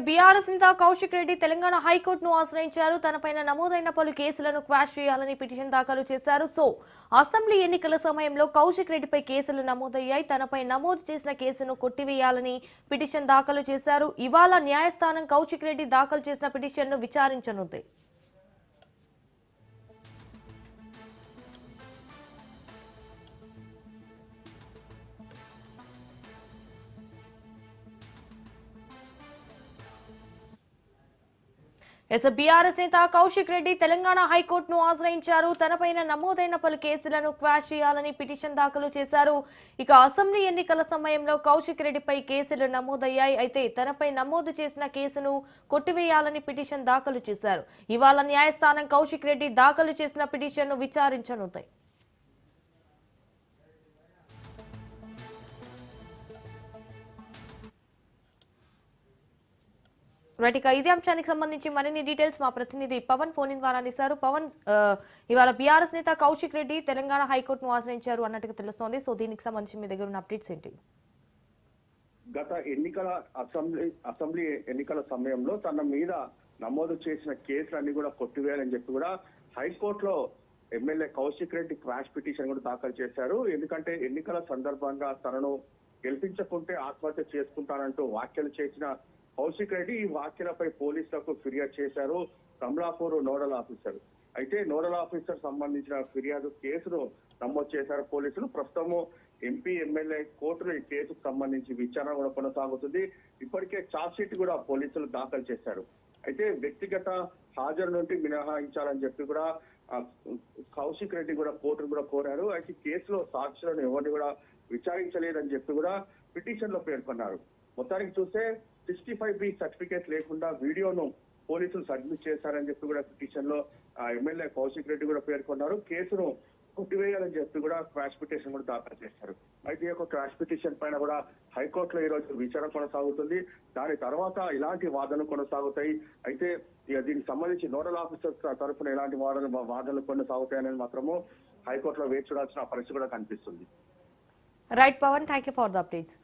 BRS నేత కౌశిక్ రెడ్డి తెలంగాణ హైకోర్టును ఆశ్రయించారు. తనపైన నమోదైన పలు కేసులను క్వాష్ చేయాలని పిటిషన్ దాఖలు చేశారు. అసెంబ్లీ ఎన్నికల సమయంలో కౌశిక్ రెడ్డిపై కేసులు నమోదయ్యాయి. తనపై నమోదు చేసిన కేసును కొట్టివేయాలని పిటిషన్ దాఖలు చేశారు. ఇవాళ న్యాయస్థానం కౌశిక్ రెడ్డి దాఖలు చేసిన పిటిషన్ను విచారించనుంది. బీఆర్ఎస్ నేత కౌశిక్ రెడ్డి తెలంగాణ హైకోర్టును ఆశ్రయించారు. తనపైన నమోదైన పలు కేసులను క్వాష్ చేయాలని పిటిషన్ దాఖలు చేశారు. అసెంబ్లీ ఎన్నికల సమయంలో కౌశిక్ రెడ్డిపై కేసులు నమోదయ్యాయి. అయితే తనపై నమోదు చేసిన కేసును కొట్టివేయాలని పిటిషన్ దాఖలు చేశారు. ఇవాళ న్యాయస్థానం కౌశిక్ రెడ్డి దాఖలు చేసిన పిటిషన్ను విచారించనుంది. ఇదే అంశానికి సంబంధించి మరిన్ని డీటెయిల్స్ మా ప్రతినిధి పవన్ ఫోన్ ఇన్ ద్వారా అందిస్తారు. పవన్, ఇవాళ బీఆర్ఎస్ నేత కౌశిక్ రెడ్డి తెలంగాణ హైకోర్టును ఆశ్రయించారు అన్నట్టుగా తెలుస్తోంది. దీనికి సంబంధించి మీ దగ్గర ఉన్న అప్డేట్స్ ఏంటి? గత అసెంబ్లీ ఎన్నికల సమయంలో తన మీద నమోదు చేసిన కేసులన్నీ కూడా కొట్టివేయాలని చెప్పి కూడా హైకోర్టులో MLA Kaushik Reddy quash petition కూడా దాఖలు చేశారు. ఎందుకంటే ఎన్నికల సందర్భంగా తనను గెలిపించకుంటే ఆత్మహత్య చేసుకుంటానంటూ వ్యాఖ్యలు చేసిన కౌశిక్ రెడ్డి ఈ వ్యాఖ్యలపై పోలీసులకు ఫిర్యాదు చేశారు. Kamalapur nodal officer. అయితే నోడల్ ఆఫీసర్ సంబంధించిన ఫిర్యాదు కేసును నమోదు చేశారు పోలీసులు. ప్రస్తుతము ఎంపీ ఎమ్మెల్యే కోర్టులో ఈ కేసుకు సంబంధించి విచారణ కూడా కొనసాగుతుంది. ఇప్పటికే ఛార్జ్ షీట్ కూడా పోలీసులు దాఖలు చేశారు. అయితే వ్యక్తిగత హాజరు నుండి మినహాయించాలని చెప్పి కూడా కౌశిక్ రెడ్డి కూడా కోర్టును కూడా కోరారు. అయితే కేసులో సాక్షులను ఎవరిని కూడా విచారించలేదని చెప్పి కూడా పిటిషన్ లో పేర్కొన్నారు. మొత్తానికి చూస్తే 65B సర్టిఫికేట్ లేకుండా వీడియోను పోలీసులు సబ్మిట్ చేశారని చెప్పి కూడా పిటిషన్ లో ఎమ్మెల్యే కౌశిక్ రెడ్డి కూడా పేర్కొన్నారు. కేసును కొట్టివేయాలని చెప్పి కూడా క్వాష్ పిటిషన్ కూడా దాఖలు చేశారు. అయితే ఈ యొక్క క్వాష్ పిటిషన్ పైన కూడా హైకోర్టులో ఈ రోజు విచారణ కొనసాగుతుంది. దాని తర్వాత ఇలాంటి వాదనలు కొనసాగుతాయి. అయితే దీనికి సంబంధించి నోడల్ ఆఫీసర్ తరఫున ఎలాంటి వాదనలు కొనసాగుతాయనేది మాత్రము హైకోర్టులో వేచి చూడాల్సిన పరిస్థితి కూడా కనిపిస్తుంది. Right Pawan, thank you for the updates.